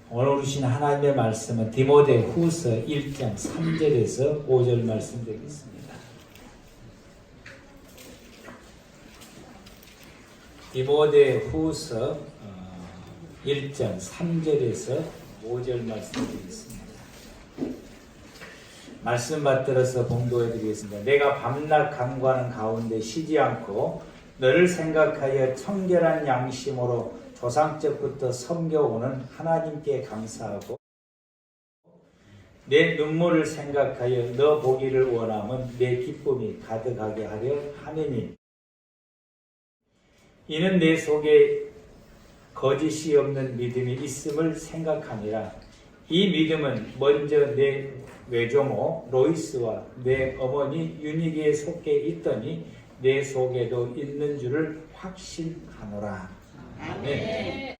오늘 주신 하나님의 말씀은 디모데 후서 1장 3절에서 5절 말씀 되겠습니다. 디모데 후서 1장 3절에서 5절 말씀 되겠습니다. 말씀 받들어서 봉독해 드리겠습니다. 내가 밤낮 간구하는 가운데 쉬지 않고 너를 생각하여 청결한 양심으로 조상적부터 섬겨오는 하나님께 감사하고 내 눈물을 생각하여 너 보기를 원하면 내 기쁨이 가득하게 하려 하느니 이는 내 속에 거짓이 없는 믿음이 있음을 생각하니라. 이 믿음은 먼저 내 외조모 로이스와 내 어머니 유니기에 속해 있더니 내 속에도 있는 줄을 확신하노라. 아멘.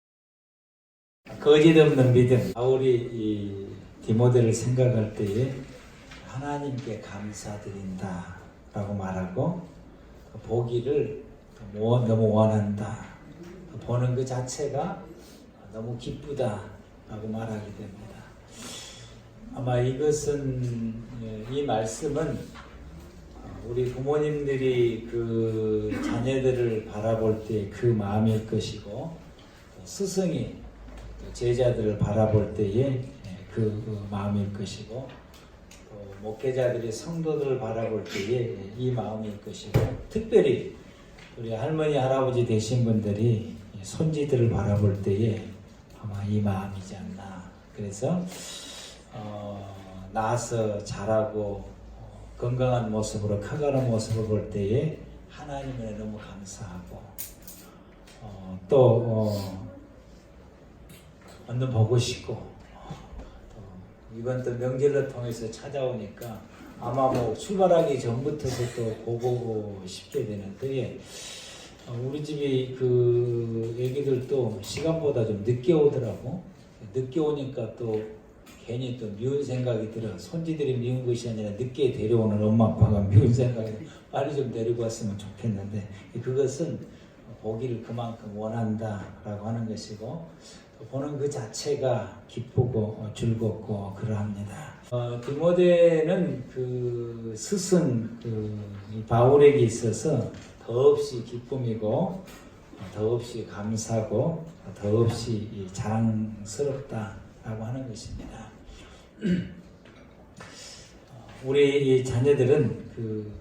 거짓 없는 믿음. 바울이 이 디모데를 생각할 때에 하나님께 감사드린다 라고 말하고 보기를 너무 원한다. 보는 그 자체가 너무 기쁘다 라고 말하게 됩니다. 아마 이것은 이 말씀은 우리 부모님들이 그 자녀들을 바라볼 때 그 마음일 것이고 스승이 제자들을 바라볼 때의 그 마음일 것이고 또 목회자들이 성도들을 바라볼 때의 이 마음일 것이고 특별히 우리 할머니 할아버지 되신 분들이 손지들을 바라볼 때에 아마 이 마음이지 않나. 그래서 낳아서 자라고 건강한 모습으로 커가는 모습을 볼 때에 하나님을 너무 감사하고 또 얼른 보고 싶고 또 이번 또 명절을 통해서 찾아오니까 아마 뭐 출발하기 전부터도 또 보고 싶게 되는데 우리 집이 그 애기들도 시간보다 좀 늦게 오더라고. 늦게 오니까 또 괜히 또 미운 생각이 들어. 손지들이 미운 것이 아니라 늦게 데려오는 엄마 아빠가 미운 생각이 빨리 좀 데리고 왔으면 좋겠는데 그것은 보기를 그만큼 원한다라고 하는 것이고 보는 그 자체가 기쁘고 즐겁고 그러합니다. 디모데는 그 스승 바울에게 있어서 더없이 기쁨이고 더없이 감사고 더없이 자랑스럽다라고 하는 것입니다. 우리 자녀들은 그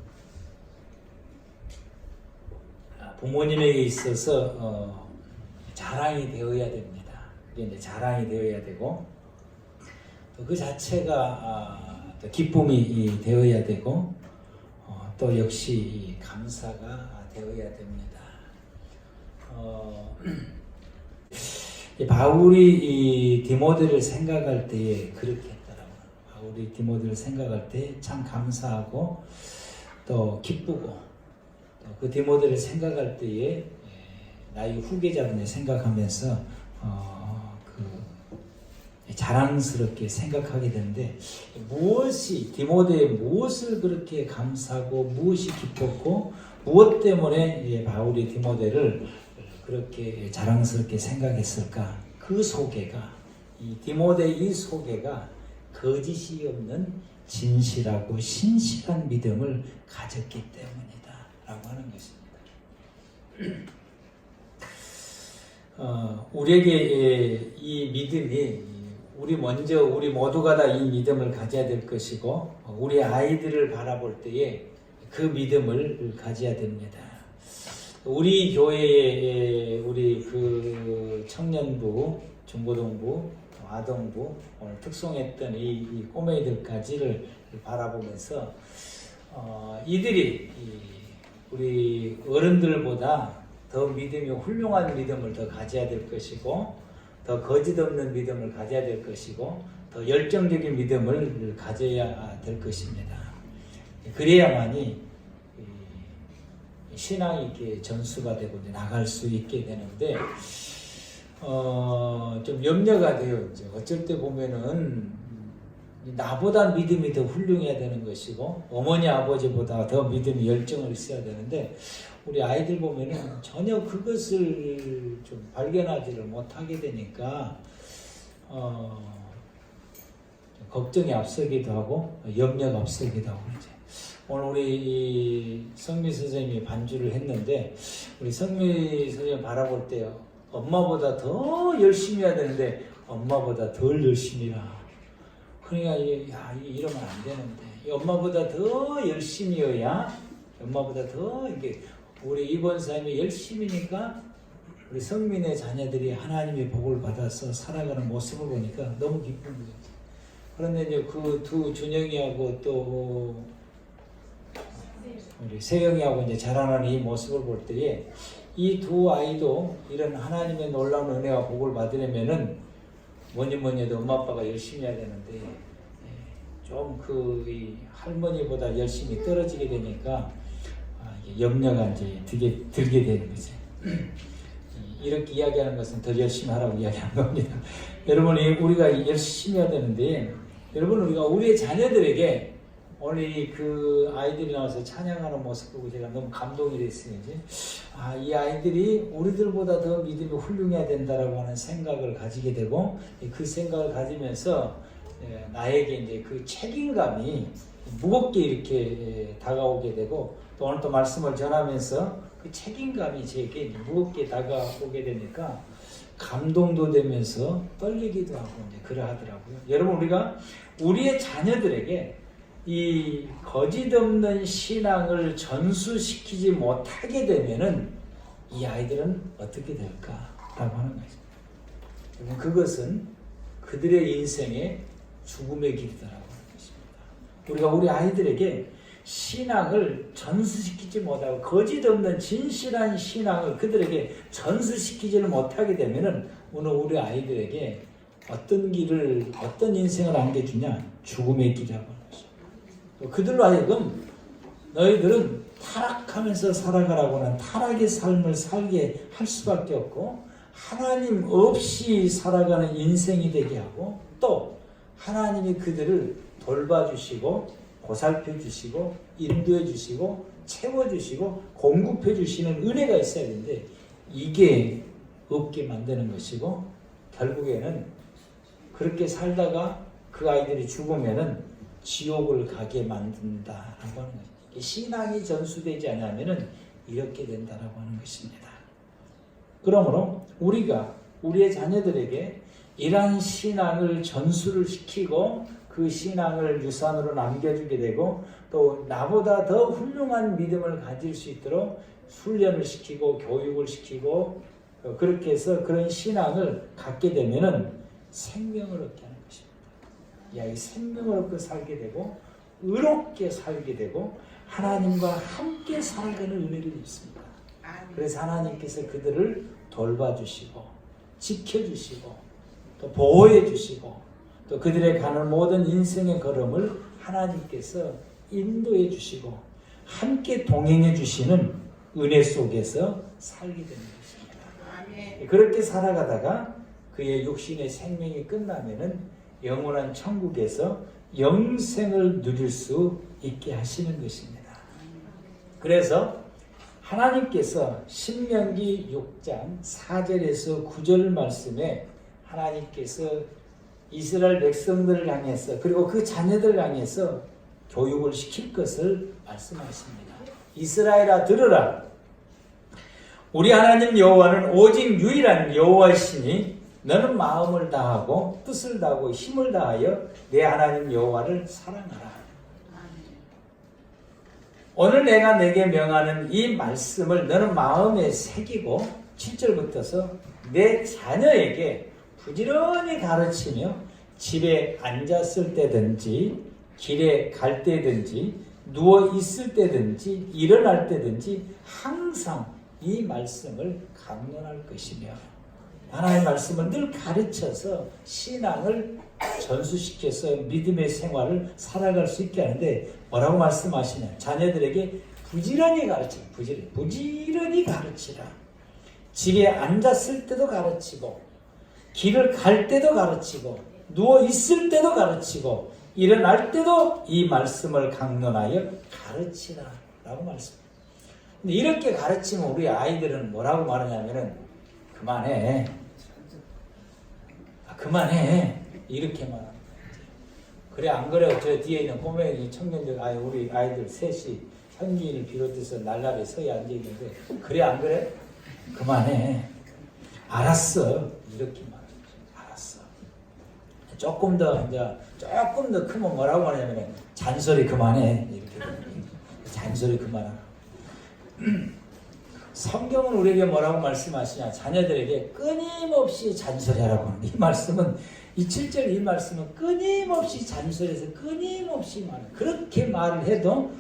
부모님에게 있어서 자랑이 되어야 됩니다. 이제 자랑이 되어야 되고 또 그 자체가 또 기쁨이 되어야 되고 또 역시 감사가 되어야 됩니다. 바울이 이 디모데를 생각할 때에 그렇게 했더라고요. 바울이 디모데를 생각할 때 참 감사하고 또 기쁘고 또 그 디모데를 생각할 때에 나의 후계자분을 생각하면서 자랑스럽게 생각하게 되는데 무엇이 디모데의 무엇을 그렇게 감사하고 무엇이 기뻤고 무엇 때문에 바울이 디모데를 그렇게 자랑스럽게 생각했을까? 그 소개가 이 디모데의 이 소개가 거짓이 없는 진실하고 신실한 믿음을 가졌기 때문이다 라고 하는 것입니다. 우리에게 이 믿음이 우리 모두가 다 이 믿음을 가져야 될 것이고 우리 아이들을 바라볼 때에 그 믿음을 가져야 됩니다. 우리 교회에 우리 그 청년부, 중고등부, 아동부 오늘 특송했던 이 꼬매이들까지를 바라보면서 이들이 우리 어른들보다 더 믿음이 훌륭한 믿음을 더 가져야 될 것이고 더 거짓 없는 믿음을 가져야 될 것이고 더 열정적인 믿음을 가져야 될 것입니다. 그래야만이 신앙이 이렇게 전수가 되고 나갈 수 있게 되는데 좀 염려가 돼요. 이제 어쩔 때 보면은 나보다 믿음이 더 훌륭해야 되는 것이고 어머니 아버지보다 더 믿음이 열정을 있어야 되는데 우리 아이들 보면은 전혀 그것을 좀 발견하지를 못하게 되니까 걱정이 앞서기도 하고 염려가 앞서기도 하고 이제 오늘 우리 성미 선생님이 반주를 했는데 우리 성미 선생님 바라볼 때 엄마보다 더 열심히 해야 되는데 엄마보다 덜 열심히 해라. 그러니까 이러면 안 되는데 엄마보다 더 열심히 해야 엄마보다 더 이게 우리 이번 삶이 열심히니까 우리 성민의 자녀들이 하나님의 복을 받아서 살아가는 모습을 보니까 너무 기쁜 거죠. 그런데 이제 그 두 준영이하고 또 우리 세영이하고 이제 자라나는 이 모습을 볼 때에 이 두 아이도 이런 하나님의 놀라운 은혜와 복을 받으려면은 뭐니 해도 엄마 아빠가 열심히 해야 되는데 좀 그 할머니보다 열심히 떨어지게 되니까 이게 염려가 이제 들게 되는 거죠. 이렇게 이야기하는 것은 더 열심히 하라고 이야기하는 겁니다. 여러분, 우리가 열심히 해야 되는데, 여러분, 우리가 우리의 자녀들에게 오늘 그 아이들이 나와서 찬양하는 모습 보고 제가 너무 감동이 됐어요. 이 아이들이 우리들보다 더 믿음이 훌륭해야 된다라고 하는 생각을 가지게 되고, 그 생각을 가지면서 나에게 이제 그 책임감이 무겁게 이렇게 다가오게 되고, 또 오늘 또 말씀을 전하면서 그 책임감이 제게 무겁게 다가오게 되니까 감동도 되면서 떨리기도 하고 이제 그러하더라고요. 여러분, 우리가 우리의 자녀들에게 이 거짓 없는 신앙을 전수시키지 못하게 되면은 이 아이들은 어떻게 될까라고 하는 거죠. 여러분, 그것은 그들의 인생의 죽음의 길이다라고 하는 것입니다. 우리가 우리 아이들에게 신앙을 전수시키지 못하고 거짓 없는 진실한 신앙을 그들에게 전수시키지를 못하게 되면은 오늘 우리 아이들에게 어떤 인생을 안겨주냐? 죽음의 길이라고 하는 것입니다. 그들로 하여금 너희들은 타락하면서 살아가라고 하는 타락의 삶을 살게 할 수밖에 없고 하나님 없이 살아가는 인생이 되게 하고 또 하나님이 그들을 돌봐주시고 보살펴 주시고 인도해 주시고 채워 주시고 공급해 주시는 은혜가 있어야 되는데 이게 없게 만드는 것이고 결국에는 그렇게 살다가 그 아이들이 죽으면은 지옥을 가게 만든다라고 하는 거죠. 신앙이 전수되지 않으면은 이렇게 된다라고 하는 것입니다. 그러므로 우리가 우리의 자녀들에게 이러한 신앙을 전수를 시키고 그 신앙을 유산으로 남겨주게 되고 또 나보다 더 훌륭한 믿음을 가질 수 있도록 훈련을 시키고 교육을 시키고 그렇게 해서 그런 신앙을 갖게 되면은 생명을 얻게 하는 것입니다. 이 생명을 얻고 살게 되고 의롭게 살게 되고 하나님과 함께 살아가는 은혜를 입습니다. 그래서 하나님께서 그들을 돌봐주시고 지켜주시고 또 보호해주시고 또 그들의 가는 모든 인생의 걸음을 하나님께서 인도해 주시고 함께 동행해 주시는 은혜 속에서 살게 되는 것입니다. 아멘. 그렇게 살아가다가 그의 육신의 생명이 끝나면은 영원한 천국에서 영생을 누릴 수 있게 하시는 것입니다. 그래서 하나님께서 신명기 6장 4절에서 9절 말씀에 하나님께서 이스라엘 백성들을 향해서 그리고 그 자녀들을 향해서 교육을 시킬 것을 말씀하십니다. 이스라엘아 들으라. 우리 하나님 여호와는 오직 유일한 여호와이시니 너는 마음을 다하고 뜻을 다하고 힘을 다하여 내 하나님 여호와를 사랑하라. 오늘 내가 내게 명하는 이 말씀을 너는 마음에 새기고 7절부터서 내 자녀에게 부지런히 가르치며 집에 앉았을 때든지 길에 갈 때든지 누워 있을 때든지 일어날 때든지 항상 이 말씀을 강론할 것이며 하나님의 말씀을 늘 가르쳐서 신앙을 전수시켜서 믿음의 생활을 살아갈 수 있게 하는데 뭐라고 말씀하시냐? 자녀들에게 부지런히 가르치라. 부지런히 가르치라. 집에 앉았을 때도 가르치고 길을 갈 때도 가르치고 누워 있을 때도 가르치고 일어날 때도 이 말씀을 강론하여 가르치라 라고 말씀합니다. 근데 이렇게 가르치면 우리 아이들은 뭐라고 말하냐면은 그만해. 그만해. 이렇게 말합니다. 그래 안 그래? 저 뒤에 있는 꼬맹이 청년들, 우리 아이들 셋이 현주인을 비롯해서 날라리 서에 앉아 있는데 그래 안 그래? 그만해. 알았어. 이렇게 말합니다. 알았어. 조금 더 크면 뭐라고 하냐면 잔소리 그만해. 이렇게 됩니다. 잔소리 그만하라. 성경은 우리에게 뭐라고 말씀하시냐? 자녀들에게 끊임없이 잔소리하라고 합니다. 이 말씀은 이 7절 이 말씀은 끊임없이 잔소리해서 끊임없이 말해요. 그렇게 말을 해도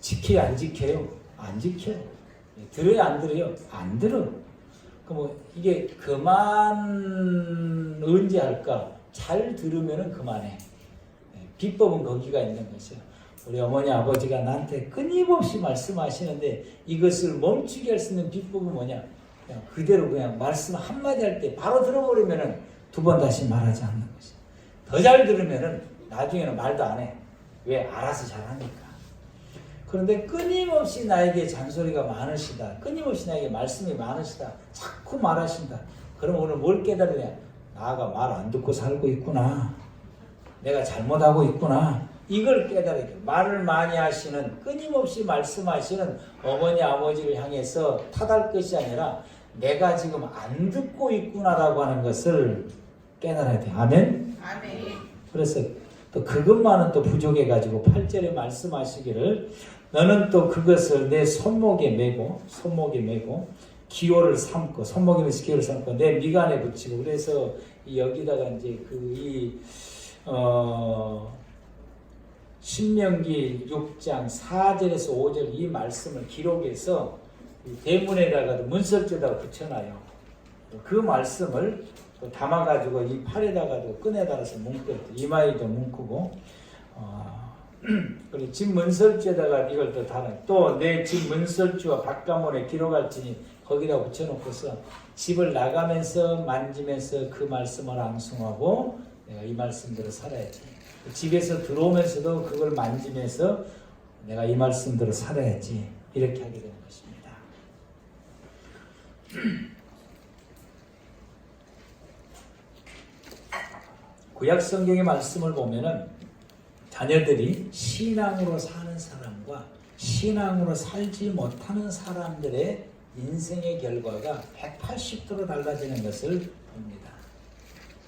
지켜요? 안 지켜요? 안 지켜요. 들어요? 안 들어요? 안 들어. 그럼 이게 그만 언제 할까? 잘 들으면 그만해. 비법은 거기가 있는 것이요. 우리 어머니 아버지가 나한테 끊임없이 말씀하시는데 이것을 멈추게 할 수 있는 비법은 뭐냐? 그냥 그대로 그냥 말씀 한마디 할 때 바로 들어버리면은 두 번 다시 말하지 않는 것이. 더 잘 들으면은 나중에는 말도 안 해. 왜? 알아서 잘하니까. 그런데 끊임없이 나에게 잔소리가 많으시다. 끊임없이 나에게 말씀이 많으시다. 자꾸 말하신다. 그럼 오늘 뭘 깨달으냐? 나가 말 안 듣고 살고 있구나. 내가 잘못하고 있구나. 이걸 깨달아야 돼요. 말을 많이 하시는, 끊임없이 말씀하시는 어머니 아버지를 향해서 탓할 것이 아니라 내가 지금 안 듣고 있구나라고 하는 것을 깨달아야 돼요. 아멘? 아멘. 그래서 또 그것만은 또 부족해가지고 8절에 말씀하시기를 너는 또 그것을 내 손목에 메고 기호를 삼고 손목에 메서 기호를 삼고 내 미간에 붙이고 그래서 여기다가 이제 신명기 6장 4절에서 5절 이 말씀을 기록해서 대문에다가도 문설주에다가 붙여놔요. 그 말씀을 또 담아가지고 이 팔에다가도 끈에 달아서 묶어요. 이마에도 묶고 그리고 집 문설주에다가 이걸 또 달아요. 또 내 집 문설주와 바깥문에 기록할지니 거기다 붙여놓고서 집을 나가면서 만지면서 그 말씀을 앙송하고 내가 이 말씀대로 살아야지. 집에서 들어오면서도 그걸 만지면서 내가 이 말씀대로 살아야지. 이렇게 하게 되는 것입니다. 구약 성경의 말씀을 보면은 자녀들이 신앙으로 사는 사람과 신앙으로 살지 못하는 사람들의 인생의 결과가 180도로 달라지는 것을 봅니다.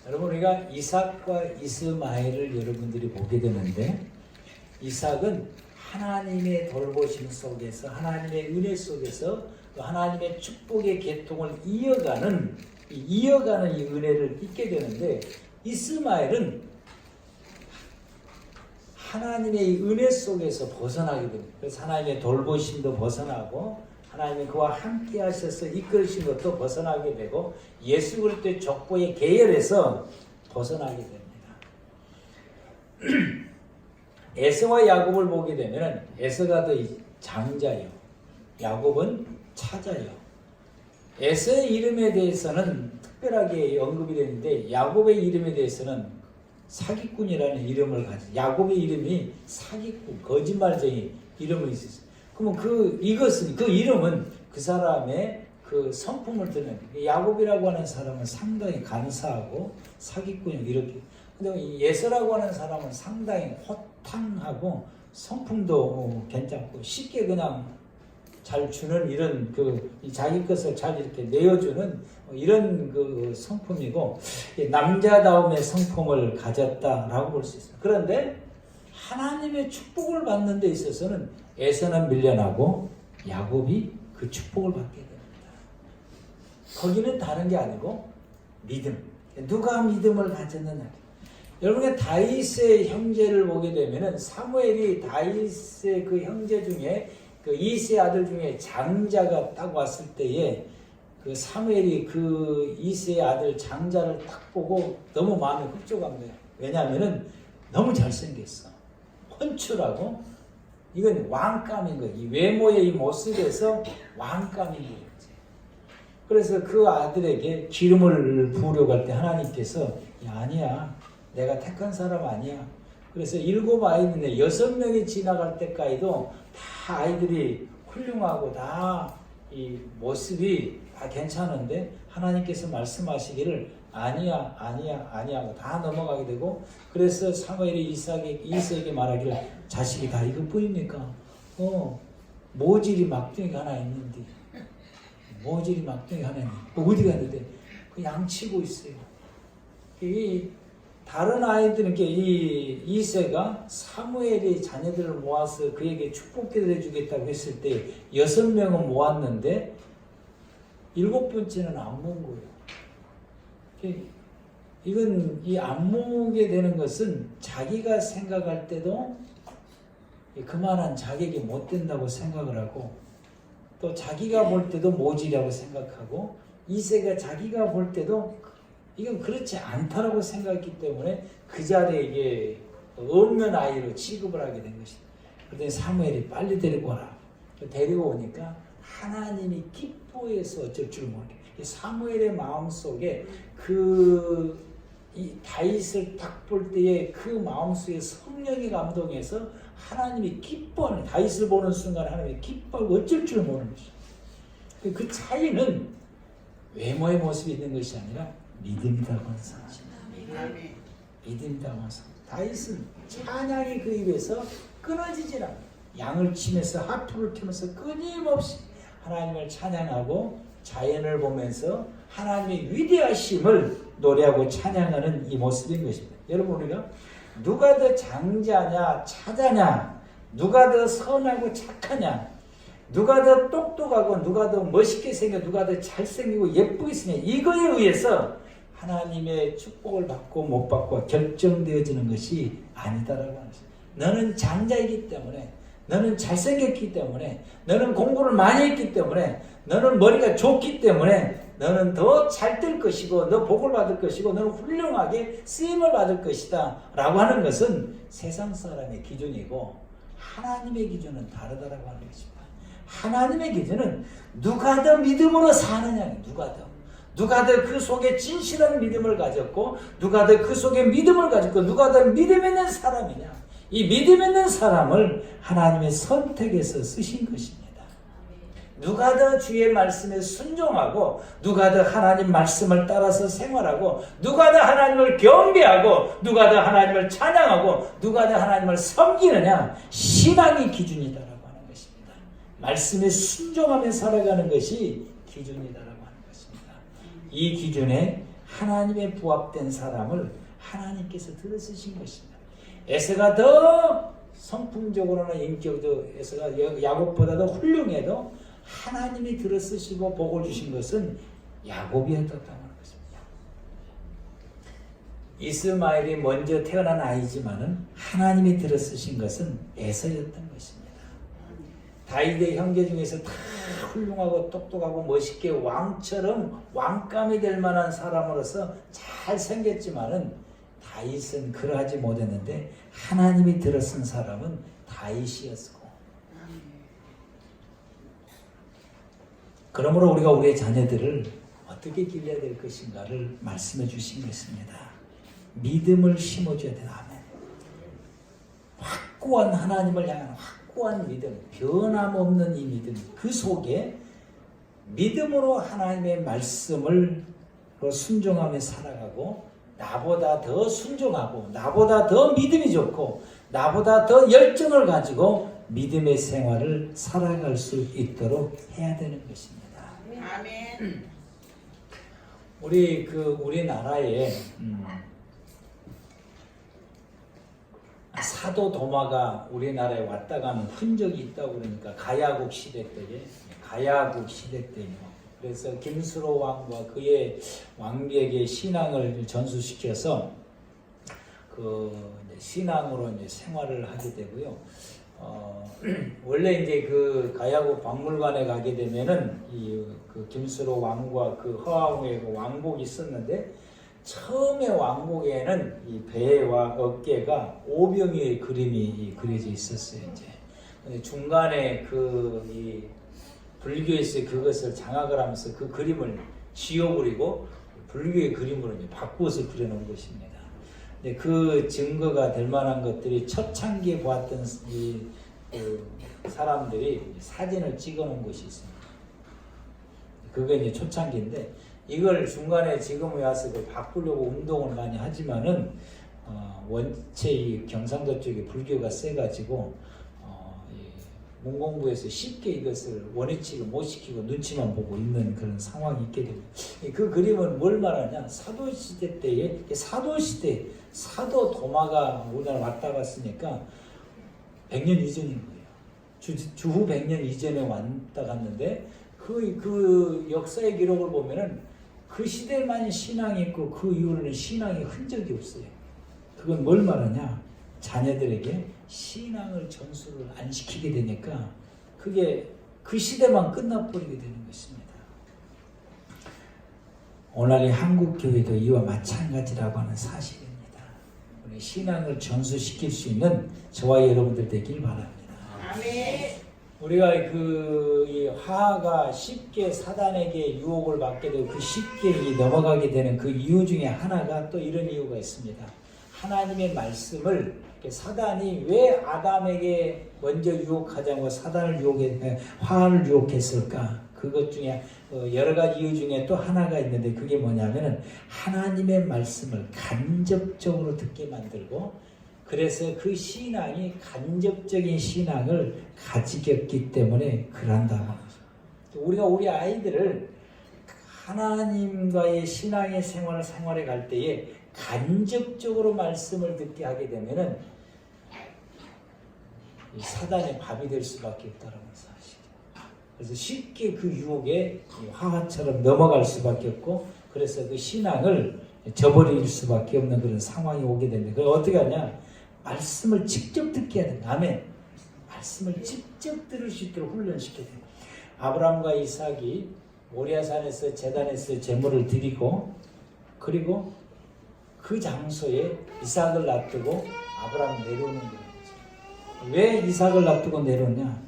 여러분 우리가 이삭과 이스마엘을 여러분들이 보게 되는데 이삭은 하나님의 돌보심 속에서 하나님의 은혜 속에서 또 하나님의 축복의 계통을 이어가는 이 은혜를 잊게 되는데 이스마엘은 하나님의 은혜 속에서 벗어나게 됩니다. 그래서 하나님의 돌보심도 벗어나고 하나님이 그와 함께 하셔서 이끌으신 것도 벗어나게 되고 예수 그리스도의 족보의 계열에서 벗어나게 됩니다. 에서와 야곱을 보게 되면 에서가 더 장자요. 야곱은 차자요. 에서의 이름에 대해서는 특별하게 언급이 되는데 야곱의 이름에 대해서는 사기꾼이라는 이름을 가지고 야곱의 이름이 사기꾼, 거짓말쟁이 이름이 있었어요. 그러면 그 이름은 그 사람의 그 성품을 드러내는 야곱이라고 하는 사람은 상당히 간사하고 사기꾼이 이렇게. 근데 예서라고 하는 사람은 상당히 호탕하고 성품도 괜찮고 쉽게 그냥 잘 주는 이런 자기 것을 잘 이렇게 내어주는 이런 성품이고 남자다움의 성품을 가졌다라고 볼 수 있습니다. 그런데 하나님의 축복을 받는 데 있어서는 에서는 밀려나고 야곱이 그 축복을 받게 됩니다. 거기는 다른 게 아니고 믿음. 누가 믿음을 가졌느냐. 여러분의 다윗의 형제를 보게 되면은 사무엘이 다윗의 그 형제 중에 그 이세 아들 중에 장자가 딱 왔을 때에 그 사무엘이 그 이세의 아들 장자를 딱 보고 너무 마음에 흡족한 거예요. 왜냐하면은 너무 잘생겼어. 헌출하고 이건 왕감인 거예요. 이 외모의 이 모습에서 왕감인 거예요. 그래서 그 아들에게 기름을 부으려고 할 때 하나님께서 아니야. 내가 택한 사람 아니야. 그래서 7 아이인데 6명이 지나갈 때까지도 다 아이들이 훌륭하고 다 이 모습이 다 괜찮은데 하나님께서 말씀하시기를 아니야 하고 다 넘어가게 되고, 그래서 사무엘이 이삭에게 말하기를 자식이 다 이것뿐입니까? 모질이 막둥이가 하나 있는데 어디 갔는데 그 양치고 있어요. 이 다른 아이들은 이 이새가 사무엘이 자녀들을 모아서 그에게 축복기도를 해주겠다고 했을 때 6명은 모았는데 7번째는 안 모은 거예요. 이건 이 안 모으게 되는 것은 자기가 생각할 때도 그만한 자격이 못 된다고 생각을 하고, 또 자기가 볼 때도 모질이라고 생각하고, 이새가 자기가 볼 때도 이건 그렇지 않다라고 생각했기 때문에 그 자리에 이게 없는 아이로 취급을 하게 된 것이다. 그런데 사무엘이 빨리 데리고 와라. 데리고 오니까 하나님이 기뻐해서 어쩔 줄 모르게, 사무엘의 마음속에 이 다윗을 딱 볼 때에 그 마음속에 성령이 감동해서 하나님이 기뻐하는, 다윗을 보는 순간 하나님이 기뻐하고 어쩔 줄 모르는 것이다. 그 차이는 외모의 모습이 있는 것이 아니라 믿음이라고 하는 사실입니다. 믿음이라고 하는 사실. 다윗은 찬양이 그 입에서 끊어지질 않아. 양을 치면서 하프를 틀면서 끊임없이 하나님을 찬양하고 자연을 보면서 하나님의 위대하심을 노래하고 찬양하는 이 모습인 것입니다. 여러분, 우리가 누가 더 장자냐 차자냐, 누가 더 선하고 착하냐, 누가 더 똑똑하고 누가 더 멋있게 생겨, 누가 더 잘생기고 예쁘게 생겨, 이거에 의해서 하나님의 축복을 받고 못 받고 결정되어지는 것이 아니다라고 하는 것입니다. 너는 장자이기 때문에, 너는 잘생겼기 때문에, 너는 공부를 많이 했기 때문에, 너는 머리가 좋기 때문에 너는 더 잘 될 것이고, 너 복을 받을 것이고, 너는 훌륭하게 쓰임을 받을 것이다 라고 하는 것은 세상 사람의 기준이고, 하나님의 기준은 다르다라고 하는 것입니다. 하나님의 기준은 누가 더 믿음으로 사느냐, 누가 더 그 속에 진실한 믿음을 가졌고, 누가 더 그 속에 믿음을 가졌고, 누가 더 믿음 있는 사람이냐, 이 믿음 있는 사람을 하나님의 선택해서 쓰신 것입니다. 누가 더 주의 말씀에 순종하고, 누가 더 하나님 말씀을 따라서 생활하고, 누가 더 하나님을 경배하고, 누가 더 하나님을 찬양하고, 누가 더 하나님을 섬기느냐, 신앙이 기준이다라고 하는 것입니다. 말씀에 순종하며 살아가는 것이 기준이다라고 하는 것입니다. 이 기준에 하나님의 부합된 사람을 하나님께서 들어쓰신 것입니다. 에서가 더 성품적으로는 인격도, 에서가 야곱보다도 훌륭해도 하나님이 들어쓰시고 복을 주신 것은 야곱이었다고 하는 것입니다. 이스마엘이 먼저 태어난 아이지만은 하나님이 들어쓰신 것은 에서였던 것입니다. 다윗의 형제 중에서 다 훌륭하고 똑똑하고 멋있게 왕처럼 왕감이 될 만한 사람으로서 잘 생겼지만은 다윗은 그러하지 못했는데 하나님이 들어쓴 사람은 다윗이었고, 그러므로 우리가 우리의 자녀들을 어떻게 길러야 될 것인가를 말씀해 주신 것입니다. 믿음을 심어줘야 된다. 아멘. 확고한 하나님을 향한 확고한 믿음, 변함없는 이 믿음, 그 속에 믿음으로 하나님의 말씀을 순종하며 살아가고, 나보다 더 순종하고, 나보다 더 믿음이 좋고, 나보다 더 열정을 가지고 믿음의 생활을 살아갈 수 있도록 해야 되는 것입니다. 아멘. 우리나라에 사도 도마가 우리나라에 왔다 가는 흔적이 있다고 그러니까 가야국 시대 때요. 그래서 김수로 왕과 그의 왕비에게 신앙을 전수시켜서 그 신앙으로 이제 생활을 하게 되고요. 원래 이제 그 가야국 박물관에 가게 되면은 그 김수로 왕과 그 허왕후의 그 왕복이 있었는데, 처음에 왕복에는 이 배와 어깨가 오병이의 그림이 그려져 있었어요. 이제 근데 중간에 이 불교에서 그것을 장악을 하면서 그 그림을 지워버리고 불교의 그림으로 이제 바꾸어서 그려놓은 것입니다. 근데 그 증거가 될 만한 것들이 초창기에 보았던 사람들이 사진을 찍어놓은 것이 있습니다. 그게 이제 초창기인데, 이걸 중간에 지금에 와서 그걸 바꾸려고 운동을 많이 하지만은 원체 이 경상도 쪽에 불교가 세가지고 이 문공부에서 쉽게 이것을 원위치를 못 시키고 눈치만 보고 있는 그런 상황이 있게 됩니다. 그 그림은 뭘 말하냐? 사도시대 때에 사도시대 사도 도마가 우리나라 왔다 갔으니까 100년 이전인 거예요. 주후 100년 이전에 왔다 갔는데 그 역사의 기록을 보면은 그 시대만 신앙이 있고 그 이후로는 신앙의 흔적이 없어요. 그건 뭘 말하냐? 자녀들에게 신앙을 전수를 안 시키게 되니까 그게 그 시대만 끝나버리게 되는 것입니다. 오늘의 한국교회도 이와 마찬가지라고 하는 사실입니다. 우리 신앙을 전수시킬 수 있는 저와 여러분들 되길 바랍니다. 아멘. 우리가 이 화가 쉽게 사단에게 유혹을 받게 되고 그 쉽게 넘어가게 되는 그 이유 중에 하나가 또 이런 이유가 있습니다. 하나님의 말씀을 사단이 왜 아담에게 먼저 유혹하자고 화를 유혹했을까? 그것 중에 여러 가지 이유 중에 또 하나가 있는데 그게 뭐냐면은 하나님의 말씀을 간접적으로 듣게 만들고 그래서 그 신앙이 간접적인 신앙을 가지겠기 때문에 그런다고 하죠. 우리가 우리 아이들을 하나님과의 신앙의 생활에 갈 때에 간접적으로 말씀을 듣게 하게 되면은 이 사단의 밥이 될 수밖에 없다는 사실이에요. 그래서 쉽게 그 유혹에 화처럼 넘어갈 수밖에 없고 그래서 그 신앙을 저버릴 수밖에 없는 그런 상황이 오게 됩니다. 그걸 어떻게 하냐? 말씀을 직접 듣게 해야 된다. 아멘. 말씀을 직접 들을 수 있도록 훈련시켜야 된다. 아브라함과 이삭이 모리아산에서 제단에서 제물을 드리고 그리고 그 장소에 이삭을 놔두고 아브라함이 내려오는 거예요. 왜 이삭을 놔두고 내려오냐?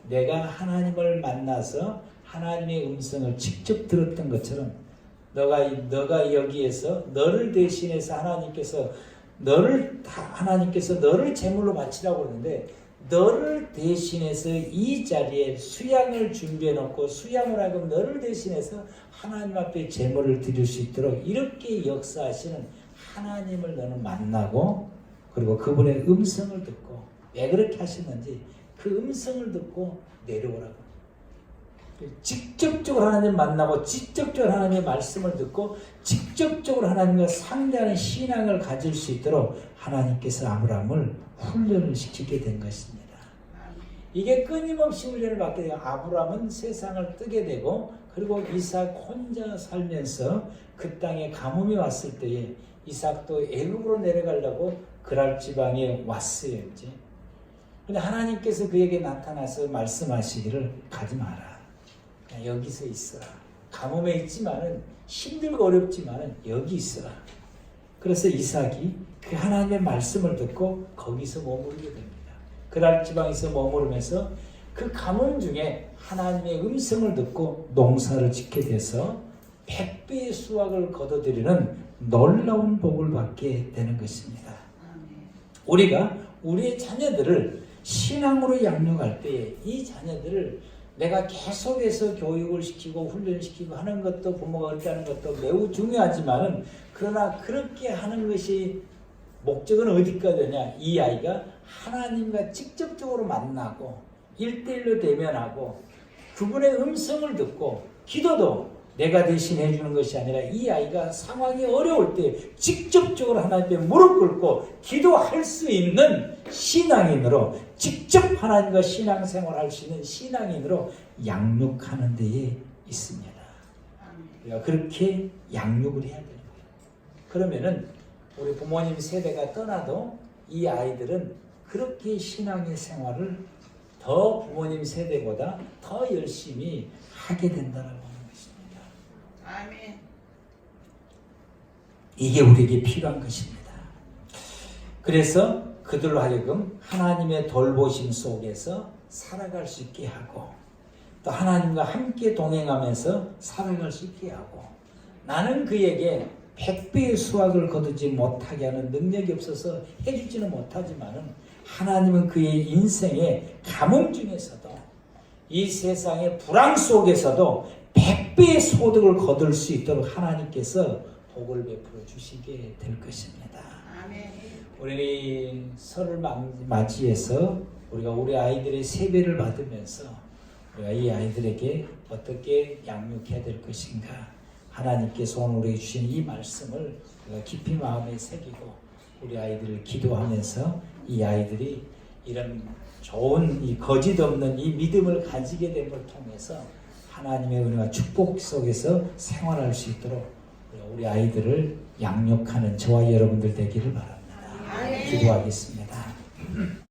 내가 하나님을 만나서 하나님의 음성을 직접 들었던 것처럼 너가 여기에서 너를 대신해서 하나님께서 너를 제물로 바치라고 그러는데 너를 대신해서 이 자리에 수양을 준비해 놓고 수양을 하고 너를 대신해서 하나님 앞에 제물을 드릴 수 있도록 이렇게 역사하시는 하나님을 너는 만나고 그리고 그분의 음성을 듣고 왜 그렇게 하셨는지 그 음성을 듣고 내려오라고. 직접적으로 하나님 만나고 직접적으로 하나님의 말씀을 듣고 직접적으로 하나님과 상대하는 신앙을 가질 수 있도록 하나님께서 아브라함을 훈련을 시키게 된 것입니다. 이게 끊임없이 훈련을 받게 되고 아브라함은 세상을 뜨게 되고 그리고 이삭 혼자 살면서 그 땅에 가뭄이 왔을 때에 이삭도 애굽으로 내려가려고 그랄 지방에 왔어요. 이제. 근데 하나님께서 그에게 나타나서 말씀하시기를 가지 마라. 여기서 있어라. 가뭄에 있지만은 힘들고 어렵지만은 여기 있어라. 그래서 이삭이 그 하나님의 말씀을 듣고 거기서 머무르게 됩니다. 그랄 지방에서 머무르면서 그 가뭄 중에 하나님의 음성을 듣고 농사를 짓게 돼서 100배의 수확을 거둬들이는 놀라운 복을 받게 되는 것입니다. 우리가 우리의 자녀들을 신앙으로 양육할 때에 이 자녀들을 내가 계속해서 교육을 시키고 훈련시키고 하는 것도 부모가 그렇게 하는 것도 매우 중요하지만은 그러나 그렇게 하는 것이 목적은 어디까지 되냐? 이 아이가 하나님과 직접적으로 만나고 1대1로 대면하고 그분의 음성을 듣고 기도도 내가 대신 해주는 것이 아니라 이 아이가 상황이 어려울 때 직접적으로 하나님께 무릎 꿇고 기도할 수 있는 신앙인으로 직접 하나님과 신앙생활할 수 있는 신앙인으로 양육하는 데에 있습니다. 우리가 그렇게 양육을 해야 되는 거예요. 그러면은 우리 부모님 세대가 떠나도 이 아이들은 그렇게 신앙의 생활을 더 부모님 세대보다 더 열심히 하게 된다라고 하는 것입니다. 아멘. 이게 우리에게 필요한 것입니다. 그래서 그들로 하여금 하나님의 돌보심 속에서 살아갈 수 있게 하고 또 하나님과 함께 동행하면서 살아갈 수 있게 하고 나는 그에게 100배의 수확을 거두지 못하게 하는 능력이 없어서 해주지는 못하지만은 하나님은 그의 인생의 가뭄 중에서도 이 세상의 불황 속에서도 100배의 소득을 거둘 수 있도록 하나님께서 복을 베풀어 주시게 될 것입니다. 아멘. 우리 설을 맞이해서 우리가 우리 아이들의 세배를 받으면서 우리가 이 아이들에게 어떻게 양육해야 될 것인가, 하나님께서 오늘 우리에게 주신 이 말씀을 우리가 깊이 마음에 새기고 우리 아이들을 기도하면서 이 아이들이 이런 좋은 이 거짓 없는 이 믿음을 가지게 됨을 통해서 하나님의 은혜와 축복 속에서 생활할 수 있도록 우리 아이들을 양육하는 저와 여러분들 되기를 바랍니다. 아멘. 기도하겠습니다.